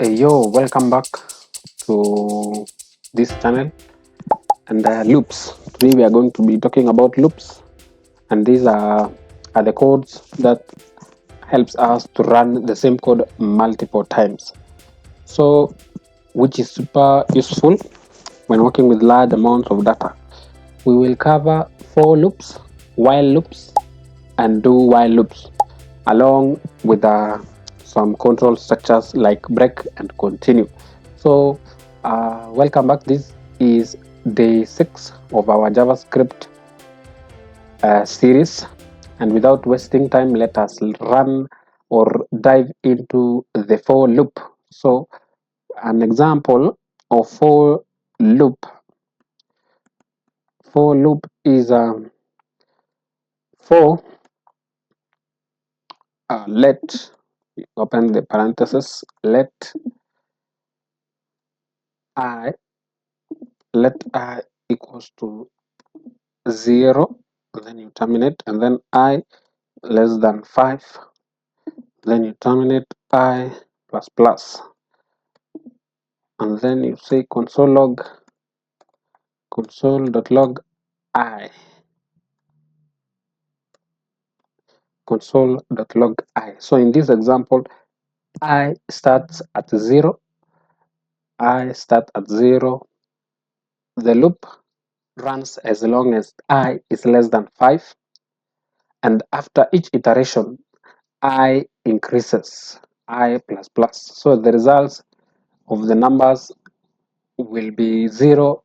Hey, yo, welcome back to this channel and loops. Today we are going to be talking about loops, and these are the codes that helps us to run the same code multiple times. So, which is super useful when working with large amounts of data. We will cover for loops, while loops, and do while loops, along with some control structures like break and continue. So, welcome back. This is day 6 of our JavaScript series. And without wasting time, let us run or dive into the for loop. So, an example of loop for loop is for let open the parenthesis let I equals to 0, and then you terminate, and then I less than 5, then you terminate I plus plus, and then you say console.log I console.log I. So in this example, I starts at 0, I start at 0. The loop runs as long as I is less than 5, and after each iteration I increases I plus plus. So the results of the numbers will be 0,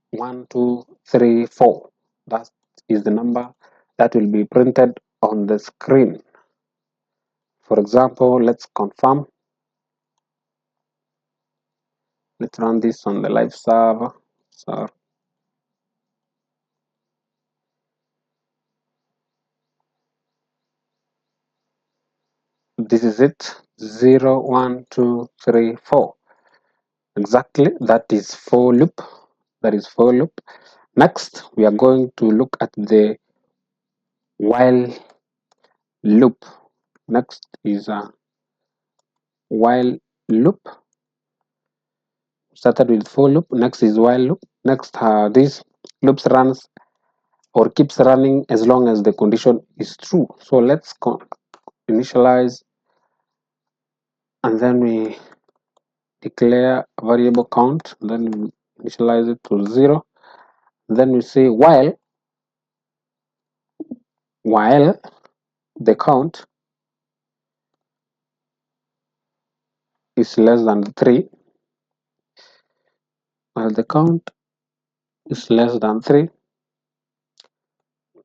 1, 2, 3, 4. That is the number that will be printed on the screen. For example, let's confirm. Let's run this on the live server. So this is it. 0, 1, 2, 3, 4. Exactly, that is for loop. That is for loop. Next, we are going to look at the while loop. Next is a while loop. Started with for loop. Next is while loop. Next, this loops runs or keeps running as long as the condition is true. So let's initialize, and then we declare a variable count. Then we initialize it to 0. Then we say while the count is less than 3. While the count is less than 3,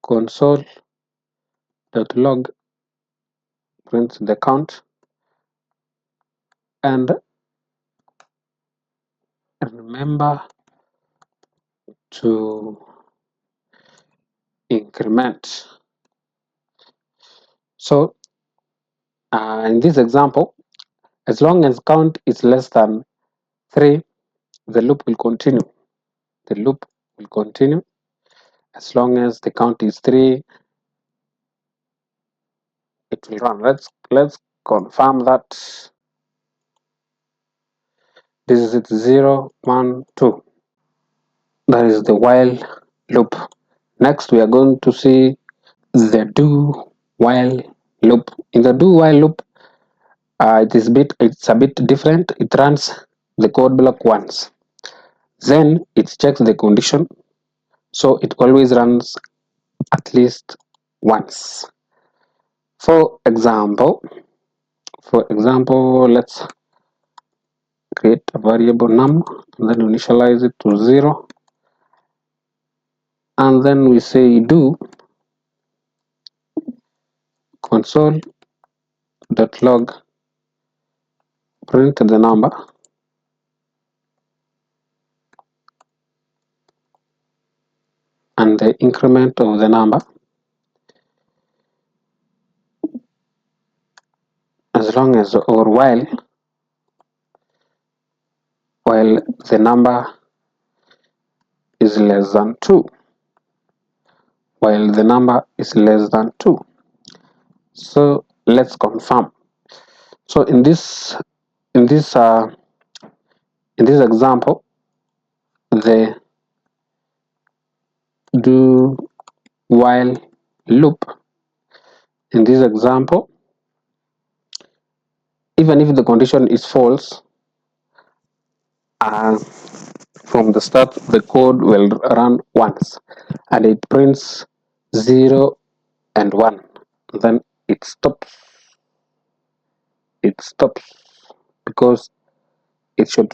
console.log prints the count, and remember to increment. So in this example, as long as count is less than 3, the loop will continue. The loop will continue. As long as the count is 3, it will run. Let's confirm that. This is it, 0, 1, 2. That is the while loop. Next, we are going to see the do while loop. In the do while loop, it's a bit different. It runs the code block once, then it checks the condition, so it always runs at least once. For example, let's create a variable num, and then initialize it to 0, and then we say do console.log print the number, and the increment of the number as long as or while the number is less than 2. While the number is less than 2. So let's confirm. So in this in this example, the do while loop in this example, even if the condition is false, from the start the code will run once and it prints 0 and 1. Then it stops because it should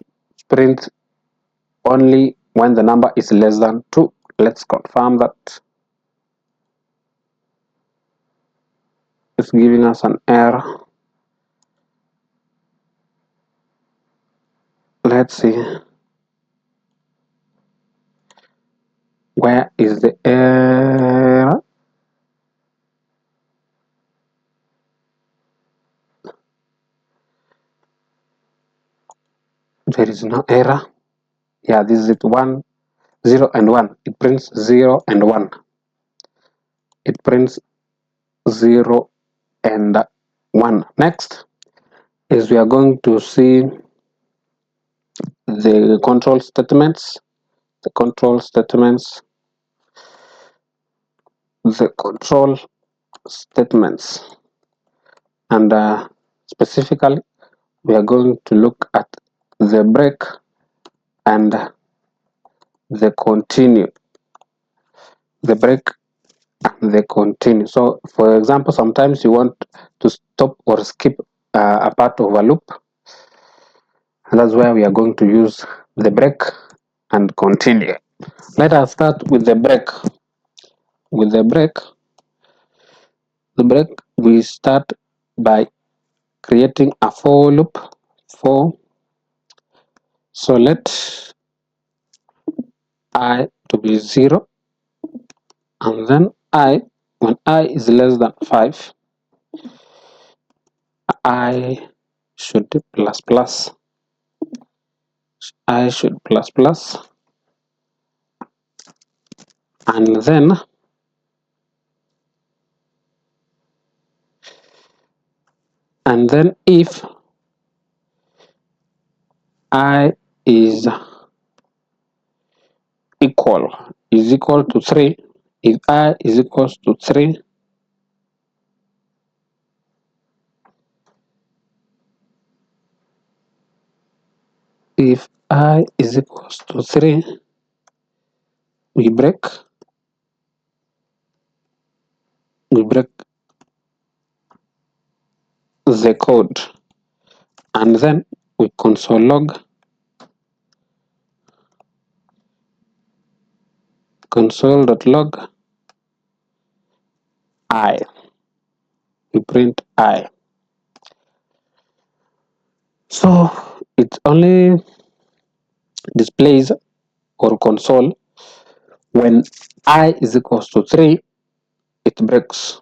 print only when the number is less than 2. Let's confirm that. It's giving us an error. Let's see. Where is the error? There is no error. Yeah, this is it. 1, 0 and 1. It prints 0 and 1. It prints 0 and 1. Next is we are going to see the control statements. The control statements. And specifically we are going to look at the break and the continue. The break and the continue. So for example, sometimes you want to stop or skip a part of a loop, and that's where we are going to use the break and continue. Let us start with the break. With the break we start by creating a for loop. So let I to be 0, and then when I is less than 5, I should plus, I should plus, and then if I is equal to 3, if I is equals to 3, if I is equals to 3, we break the code, and then we console.log I, we print I. So it only displays or console when I is equals to 3, it breaks,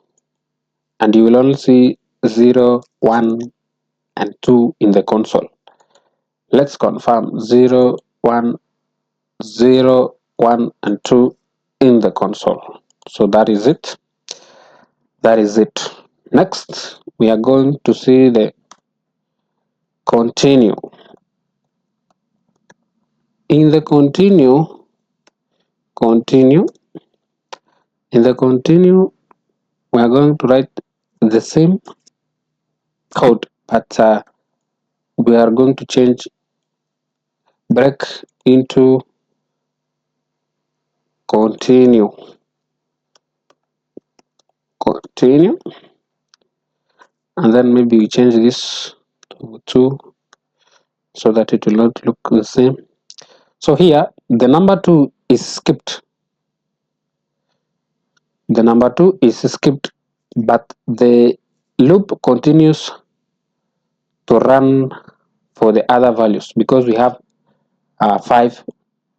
and you will only see 0, 1 and 2 in the console. Let's confirm 0, 1, 0, 1 and 2 in the console. So that is it. Next we are going to see the continue. In the continue we are going to write the same code, but we are going to change break into continue, and then maybe we change this to 2 so that it will not look the same. So here the number 2 is skipped. But the loop continues to run for the other values because we have 5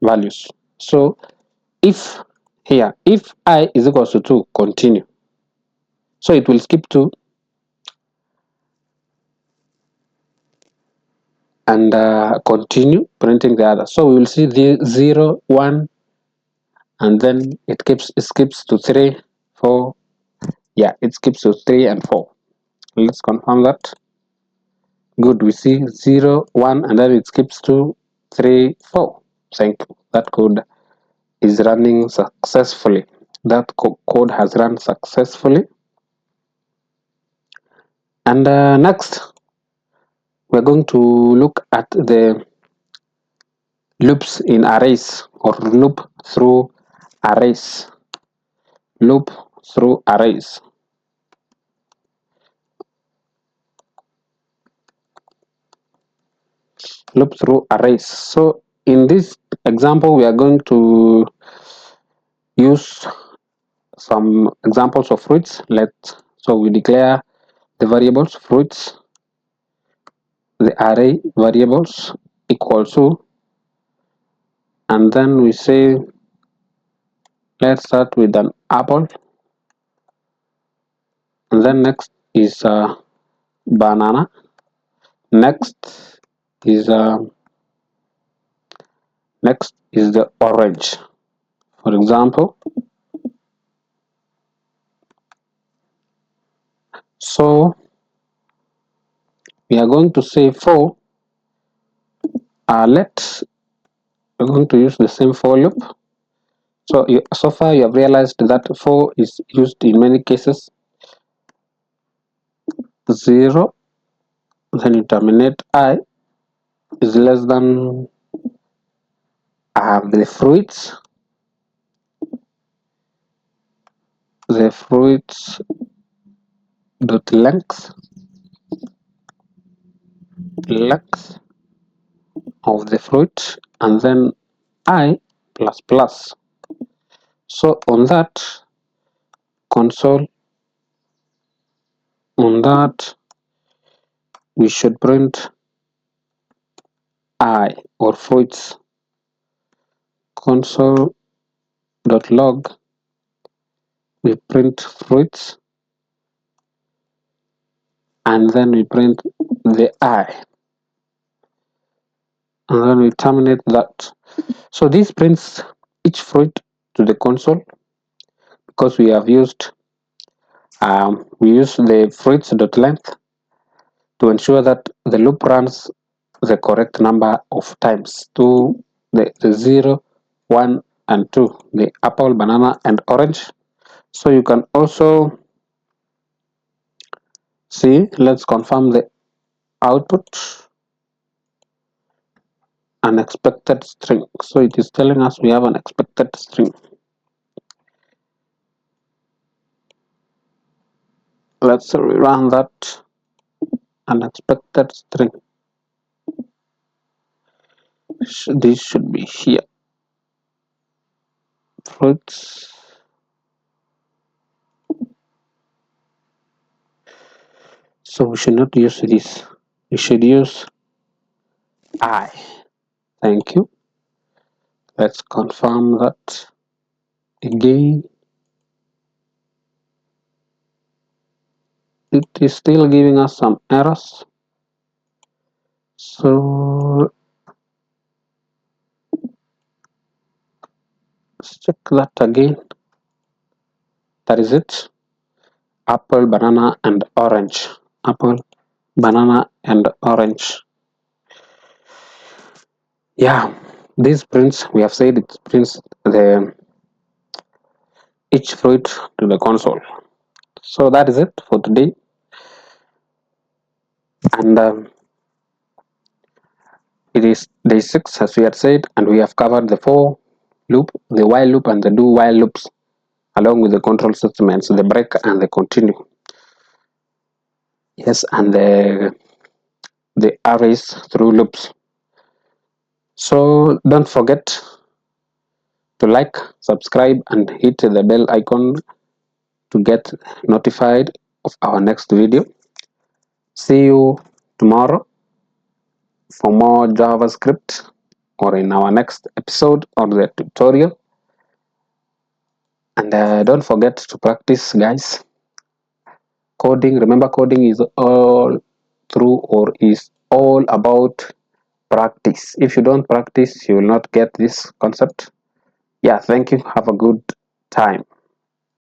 values. So if I is equals to 2, continue. So it will skip 2 and continue printing the other. So we will see the 0, 1, and then it skips to 3, 4. Yeah, it skips to 3 and 4. Let's confirm that. Good, we see 0, 1, and then it skips to 3, 4. Thank you. That code is running successfully. That code has run successfully. And next, we're going to look at the loops in arrays, or loop through arrays. Loop through arrays. Loop through arrays. So in this example, we are going to use some examples of fruits. So we declare the variables fruits, the array variables equal to, and then we say let's start with an apple, and then next is banana, next is the orange. For example, so we are going to say for we're going to use the same for loop. So far you have realized that for is used in many cases. 0, then you terminate I is less than the fruits dot length of the fruit, and then I plus plus. So on that console, we should print I, or fruits. Console.log, we print fruits, and then we print the I, and then we terminate that. So this prints each fruit to the console, because we have used we use the fruits.length to ensure that the loop runs the correct number of times to the 0, 1, and 2, the apple, banana, and orange. So you can also see, let's confirm the output, an expected string. So it is telling us we have an expected string. Let's rerun that. Unexpected string. This should be here. Fruits. So we should not use this. We should use I. Thank you. Let's confirm that again. It is still giving us some errors. So let's check that again. That is it. Apple, banana, and orange. Apple, banana, and orange. Yeah, these prints, we have said it prints each fruit to the console. So that is it for today. And it is day 6, as we had said, and we have covered the for loop, the while loop, and the do while loops, along with the control statements, the break and the continue. Yes, and the arrays through loops. So don't forget to like, subscribe, and hit the bell icon to get notified of our next video. See you tomorrow for more JavaScript, or in our next episode or the tutorial. And don't forget to practice, guys. Coding, remember, coding is all through, or is all about practice. If you don't practice, you will not get this concept. Yeah, thank you. Have a good time.